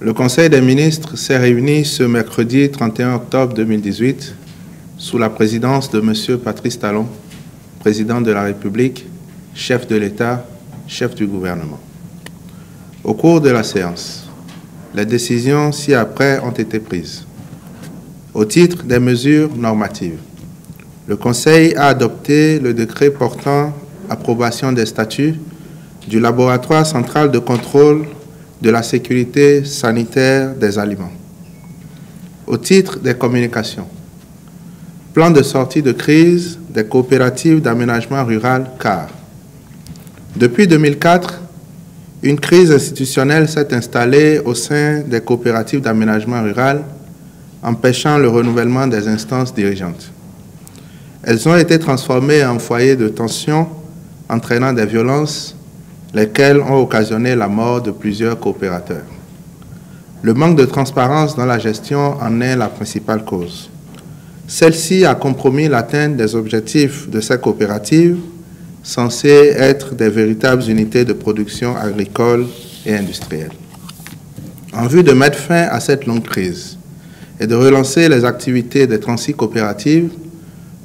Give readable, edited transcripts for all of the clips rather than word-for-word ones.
Le Conseil des ministres s'est réuni ce mercredi 31 octobre 2018 sous la présidence de M. Patrice Talon, président de la République, chef de l'État, chef du gouvernement. Au cours de la séance, les décisions ci-après ont été prises. Au titre des mesures normatives, le Conseil a adopté le décret portant approbation des statuts du Laboratoire central de contrôle de la sécurité sanitaire des aliments. Au titre des communications, plan de sortie de crise des coopératives d'aménagement rural CAR. Depuis 2004, une crise institutionnelle s'est installée au sein des coopératives d'aménagement rural, empêchant le renouvellement des instances dirigeantes. Elles ont été transformées en foyers de tension, entraînant des violences, lesquelles ont occasionné la mort de plusieurs coopérateurs. Le manque de transparence dans la gestion en est la principale cause. Celle-ci a compromis l'atteinte des objectifs de ces coopératives, censées être des véritables unités de production agricole et industrielle. En vue de mettre fin à cette longue crise et de relancer les activités des 36 coopératives,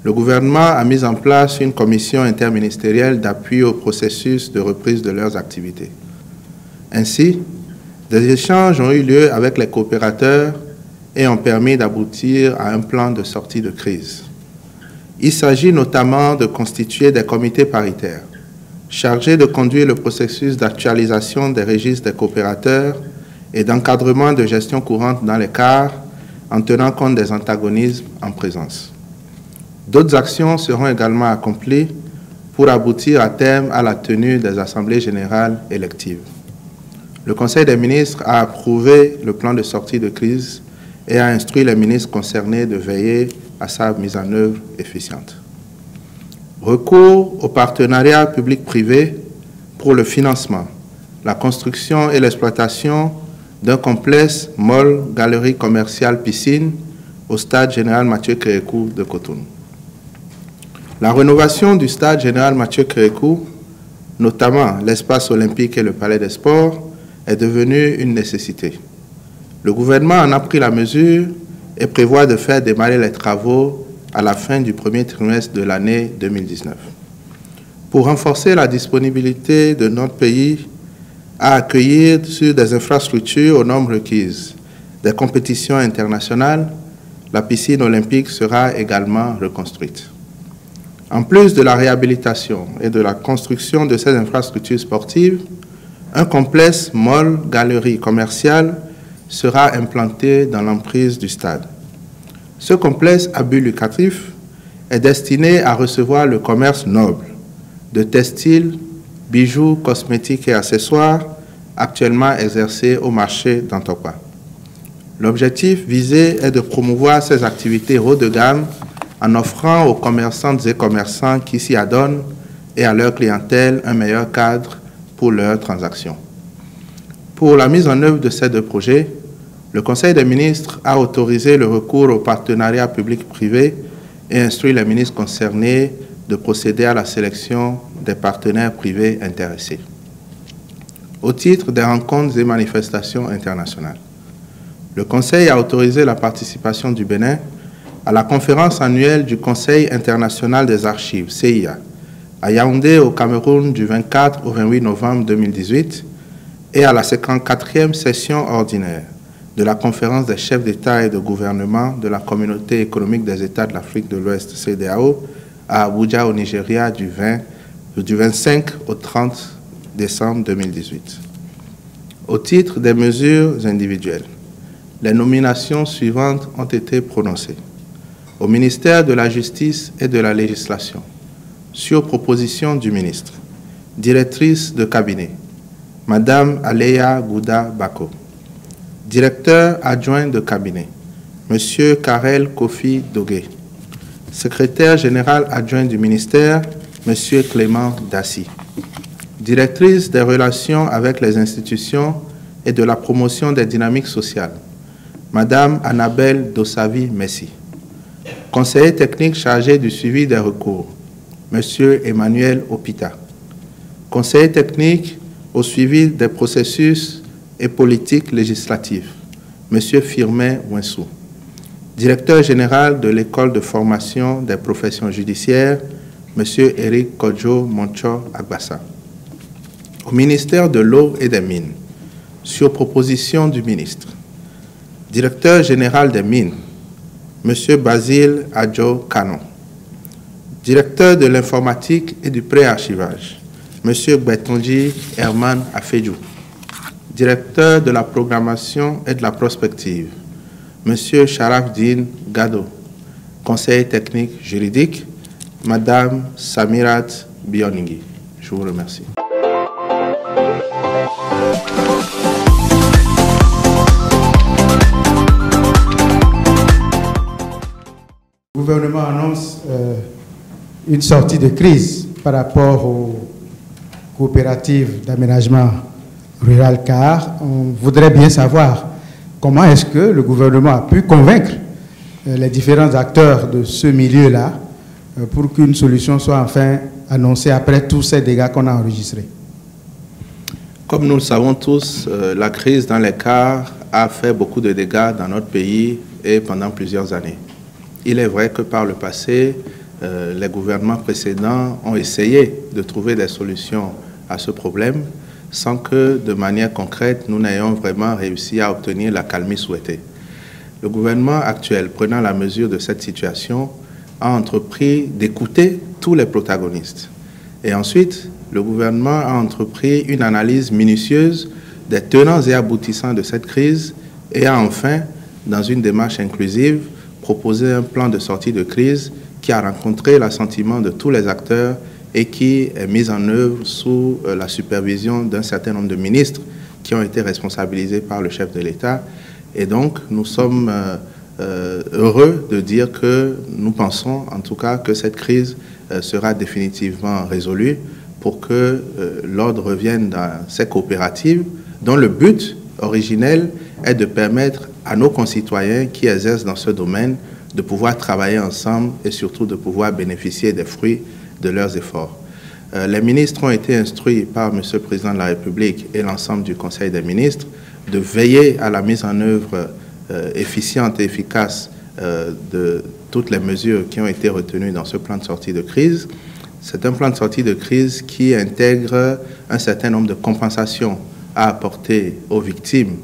le gouvernement a mis en place une commission interministérielle d'appui au processus de reprise de leurs activités. Ainsi, des échanges ont eu lieu avec les coopérateurs et ont permis d'aboutir à un plan de sortie de crise. Il s'agit notamment de constituer des comités paritaires chargés de conduire le processus d'actualisation des registres des coopérateurs et d'encadrement de gestion courante dans les CAR en tenant compte des antagonismes en présence. D'autres actions seront également accomplies pour aboutir à terme à la tenue des assemblées générales électives. Le Conseil des ministres a approuvé le plan de sortie de crise et a instruit les ministres concernés de veiller à sa mise en œuvre efficiente. Recours au partenariat public-privé pour le financement, la construction et l'exploitation d'un complexe mall, galerie commerciale, piscine au stade général Mathieu Kérékou de Cotonou. La rénovation du stade général Mathieu Kérékou, notamment l'espace olympique et le palais des sports, est devenue une nécessité. Le gouvernement en a pris la mesure et prévoit de faire démarrer les travaux à la fin du premier trimestre de l'année 2019. Pour renforcer la disponibilité de notre pays à accueillir sur des infrastructures aux normes requises des compétitions internationales, la piscine olympique sera également reconstruite. En plus de la réhabilitation et de la construction de ces infrastructures sportives, un complexe mall, galerie commerciale sera implanté dans l'emprise du stade. Ce complexe à but lucratif est destiné à recevoir le commerce noble de textiles, bijoux, cosmétiques et accessoires actuellement exercés au marché d'Antokwa. L'objectif visé est de promouvoir ces activités haut de gamme en offrant aux commerçantes et commerçants qui s'y adonnent et à leur clientèle un meilleur cadre pour leurs transactions. Pour la mise en œuvre de ces deux projets, le Conseil des ministres a autorisé le recours au partenariat public-privé et instruit les ministres concernés de procéder à la sélection des partenaires privés intéressés. Au titre des rencontres et manifestations internationales, le Conseil a autorisé la participation du Bénin à la conférence annuelle du Conseil international des archives, CIA, à Yaoundé, au Cameroun, du 24 au 28 novembre 2018, et à la 54e session ordinaire de la conférence des chefs d'État et de gouvernement de la Communauté économique des États de l'Afrique de l'Ouest, CEDEAO, à Abuja, au Nigeria, du 25 au 30 décembre 2018. Au titre des mesures individuelles, les nominations suivantes ont été prononcées. Au ministère de la Justice et de la Législation, sur proposition du ministre, directrice de cabinet, Madame Aleya Gouda Bako, directeur adjoint de cabinet, Monsieur Karel Kofi Dogué, secrétaire général adjoint du ministère, Monsieur Clément Dassi, directrice des relations avec les institutions et de la promotion des dynamiques sociales, Madame Annabelle Dossavi Messi, conseiller technique chargé du suivi des recours, Monsieur Emmanuel Opita, conseiller technique au suivi des processus et politique législative, M. Firmin Winsou. Directeur général de l'École de formation des professions judiciaires, M. Eric Kodjo Moncho Agbassa. Au ministère de l'Eau et des Mines, sur proposition du ministre, Directeur général des Mines, M. Basile Adjo Kanon. Directeur de l'informatique et du préarchivage, M. Gbetonji Herman Afedjou. Directeur de la programmation et de la prospective, M. Sharafdin Gado. Conseiller technique juridique, Mme Samirat Bioningui. Je vous remercie. Le gouvernement annonce une sortie de crise par rapport aux coopératives d'aménagement rural car on voudrait bien savoir comment est-ce que le gouvernement a pu convaincre les différents acteurs de ce milieu-là pour qu'une solution soit enfin annoncée après tous ces dégâts qu'on a enregistrés. Comme nous le savons tous, la crise dans les cars a fait beaucoup de dégâts dans notre pays et pendant plusieurs années. Il est vrai que par le passé, les gouvernements précédents ont essayé de trouver des solutions à ce problème sans que, de manière concrète, nous n'ayons vraiment réussi à obtenir la calmie souhaitée. Le gouvernement actuel, prenant la mesure de cette situation, a entrepris d'écouter tous les protagonistes. Et ensuite, le gouvernement a entrepris une analyse minutieuse des tenants et aboutissants de cette crise et a enfin, dans une démarche inclusive, proposé un plan de sortie de crise qui a rencontré l'assentiment de tous les acteurs et qui est mis en œuvre sous la supervision d'un certain nombre de ministres qui ont été responsabilisés par le chef de l'État. Et donc, nous sommes heureux de dire que nous pensons, en tout cas, que cette crise sera définitivement résolue pour que l'ordre revienne dans ces coopératives dont le but originel est de permettre à nos concitoyens qui exercent dans ce domaine de pouvoir travailler ensemble et surtout de pouvoir bénéficier des fruits de leurs efforts. Les ministres ont été instruits par M. le Président de la République et l'ensemble du Conseil des ministres de veiller à la mise en œuvre efficiente et efficace de toutes les mesures qui ont été retenues dans ce plan de sortie de crise. C'est un plan de sortie de crise qui intègre un certain nombre de compensations à apporter aux victimes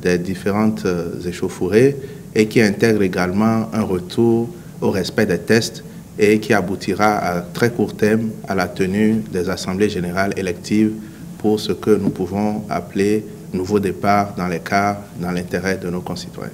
des différentes échauffourées et qui intègre également un retour au respect des tests et qui aboutira à très court terme à la tenue des assemblées générales électives pour ce que nous pouvons appeler nouveau départ dans les cars dans l'intérêt de nos concitoyens.